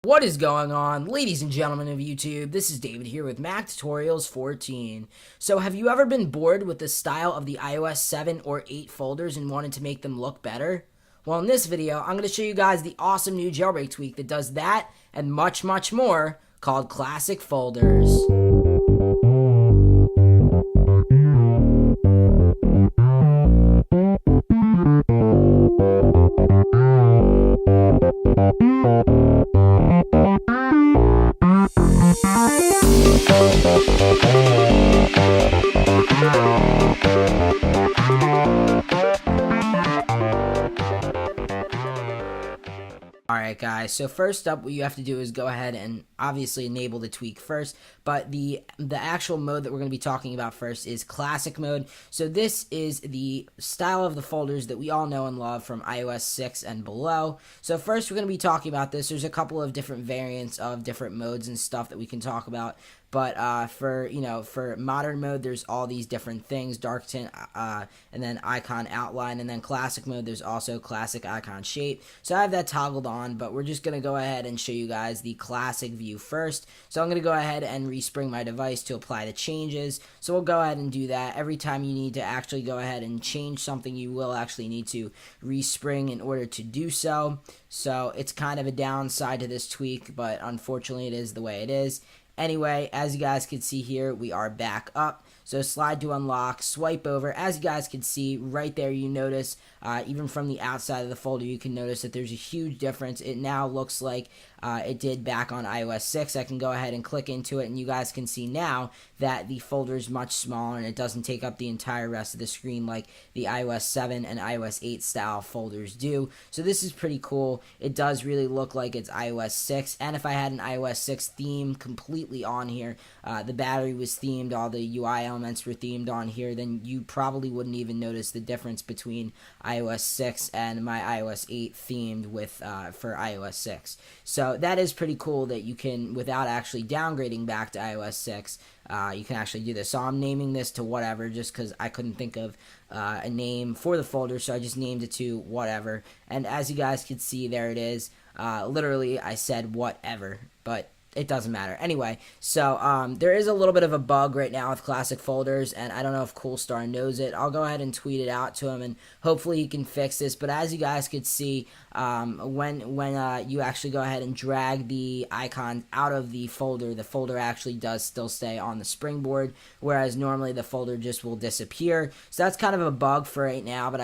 What is going on, ladies and gentlemen of YouTube? This is David here with Mac Tutorials 14. So have you ever been bored with the style of the iOS 7 or 8 folders and wanted to make them look better? Well, in this video, I'm going to show you guys the awesome new jailbreak tweak that does that and much, much more called Classic Folders. Alright guys, so first up what you have to do is go ahead and obviously enable the tweak first, but the actual mode that we're going to be talking about first is classic mode. So this is the style of the folders that we all know and love from iOS 6 and below. So first we're going to be talking about this. There's a couple of different variants of different modes and stuff that we can talk about. But for modern mode, there's all these different things, dark tint, and then icon outline, and then classic mode, there's also classic icon shape. So I have that toggled on, but we're just going to go ahead and show you guys the classic view first. So I'm going to go ahead and respring my device to apply the changes. So we'll go ahead and do that. Every time you need to actually go ahead and change something, you will actually need to respring in order to do so. So it's kind of a downside to this tweak, but unfortunately it is the way it is. Anyway, as you guys can see here, we are back up. So slide to unlock, swipe over. As you guys can see right there, you notice even from the outside of the folder, you can notice that there's a huge difference. It now looks like it did back on iOS 6. I can go ahead and click into it, and you guys can see now that the folder is much smaller and it doesn't take up the entire rest of the screen like the iOS 7 and iOS 8 style folders do. So this is pretty cool. It does really look like it's iOS 6, and if I had an iOS 6 theme completely on here, the battery was themed, all the UI elements were themed on here, then you probably wouldn't even notice the difference between iOS 6 and my iOS 8 themed with for iOS 6. So that is pretty cool that you can, without actually downgrading back to iOS 6, you can actually do this. So I'm naming this to whatever just because I couldn't think of a name for the folder, so I just named it to whatever. And as you guys can see, there it is. Literally, I said whatever, but it doesn't matter. Anyway, so there is a little bit of a bug right now with classic folders, and I don't know if Coolstar knows it. I'll go ahead and tweet it out to him, and hopefully he can fix this. But as you guys could see, when you actually go ahead and drag the icon out of the folder actually does still stay on the springboard, whereas normally the folder just will disappear. So that's kind of a bug for right now, but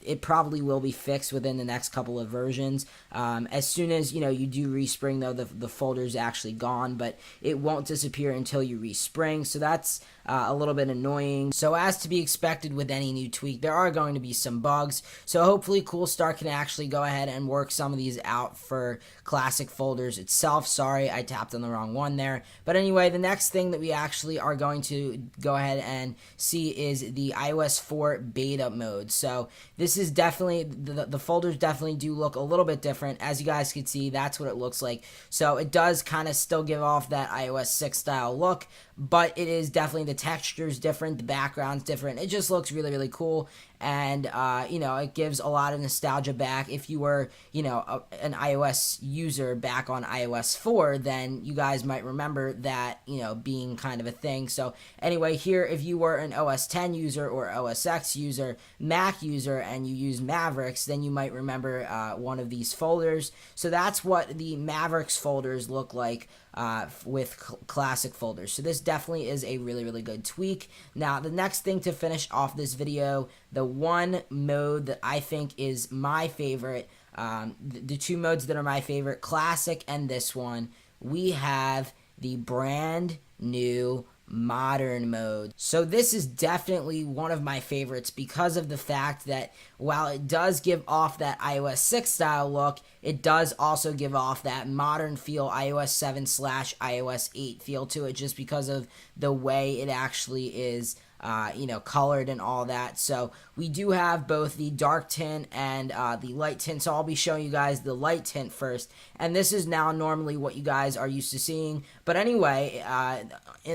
it probably will be fixed within the next couple of versions. As soon as you do respring, though, the folder's actually gone, but it won't disappear until you respring. So that's a little bit annoying. So as to be expected with any new tweak, there are going to be some bugs. So hopefully Coolstar can actually go ahead and work some of these out for classic folders itself. Sorry, I tapped on the wrong one there. But anyway, the next thing that we actually are going to go ahead and see is the iOS 4 beta mode. So this is definitely, the folders definitely do look a little bit different. As you guys can see, that's what it looks like. So it does kind of still give off that iOS 6 style look, but it is definitely, the texture's different, the background's different. It just looks really, really cool, and it gives a lot of nostalgia back. If you were, an iOS user back on iOS 4, then you guys might remember that, being kind of a thing. So anyway, here, if you were an OS 10 user or OS X user, Mac user, and you use Mavericks, then you might remember one of these folders. So that's what the Mavericks folders look like with classic folders. So this definitely is a really, really good tweak. Now, the next thing to finish off this video, the one mode that I think is my favorite, the two modes that are my favorite, classic and this one, we have the brand new modern mode. So this is definitely one of my favorites because of the fact that while it does give off that iOS 6 style look, it does also give off that modern feel, iOS 7 / iOS 8 feel to it, just because of the way it actually is colored and all that. So we do have both the dark tint and the light tint. So I'll be showing you guys the light tint first. And this is now normally what you guys are used to seeing. But anyway,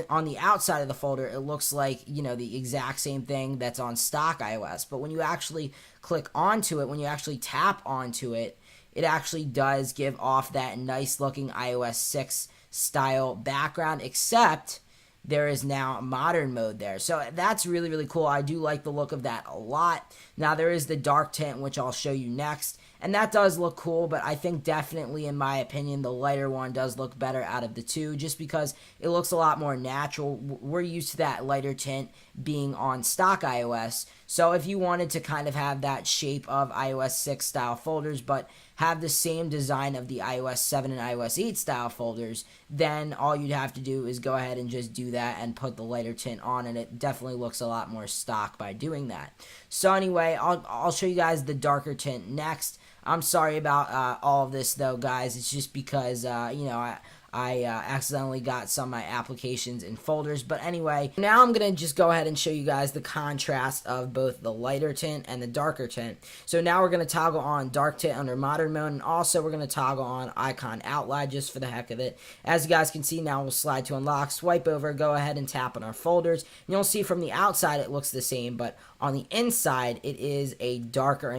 on the outside of the folder, it looks like, the exact same thing that's on stock iOS. But when you actually click onto it, when you actually tap onto it, it actually does give off that nice looking iOS 6 style background, except there is now modern mode there. So that's really, really cool. I do like the look of that a lot. Now there is the dark tint, which I'll show you next. And that does look cool, but I think definitely, in my opinion, the lighter one does look better out of the two, just because it looks a lot more natural. We're used to that lighter tint being on stock iOS. So if you wanted to kind of have that shape of iOS 6 style folders, but have the same design of the iOS 7 and iOS 8 style folders, then all you'd have to do is go ahead and just do that and put the lighter tint on, and it definitely looks a lot more stock by doing that. So anyway, I'll show you guys the darker tint next. I'm sorry about all of this though, guys. It's just because, you know, I accidentally got some of my applications in folders. But anyway, now I'm going to just go ahead and show you guys the contrast of both the lighter tint and the darker tint. So now we're going to toggle on dark tint under modern mode, and also we're going to toggle on icon outline just for the heck of it. As you guys can see, now we'll slide to unlock, swipe over, go ahead and tap on our folders. And you'll see from the outside it looks the same, but on the inside it is a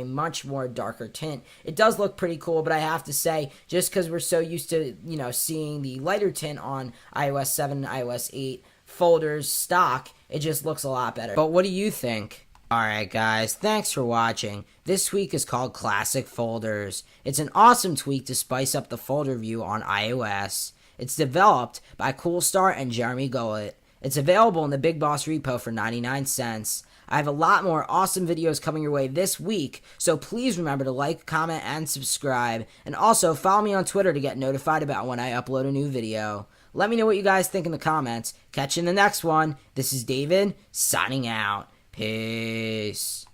much more darker tint. It does look pretty cool, but I have to say, just because we're so used to, you know, seeing the lighter tint on iOS 7 and iOS 8 folders stock, it just looks a lot better. But what do you think? Alright guys, thanks for watching. This tweak is called Classic Folders. It's an awesome tweak to spice up the folder view on iOS. It's developed by Coolstar and Jeremy Goulet. It's available in the BigBoss repo for 99 cents. I have a lot more awesome videos coming your way this week, so please remember to like, comment, and subscribe. And also follow me on Twitter to get notified about when I upload a new video. Let me know what you guys think in the comments. Catch you in the next one. This is David, signing out. Peace.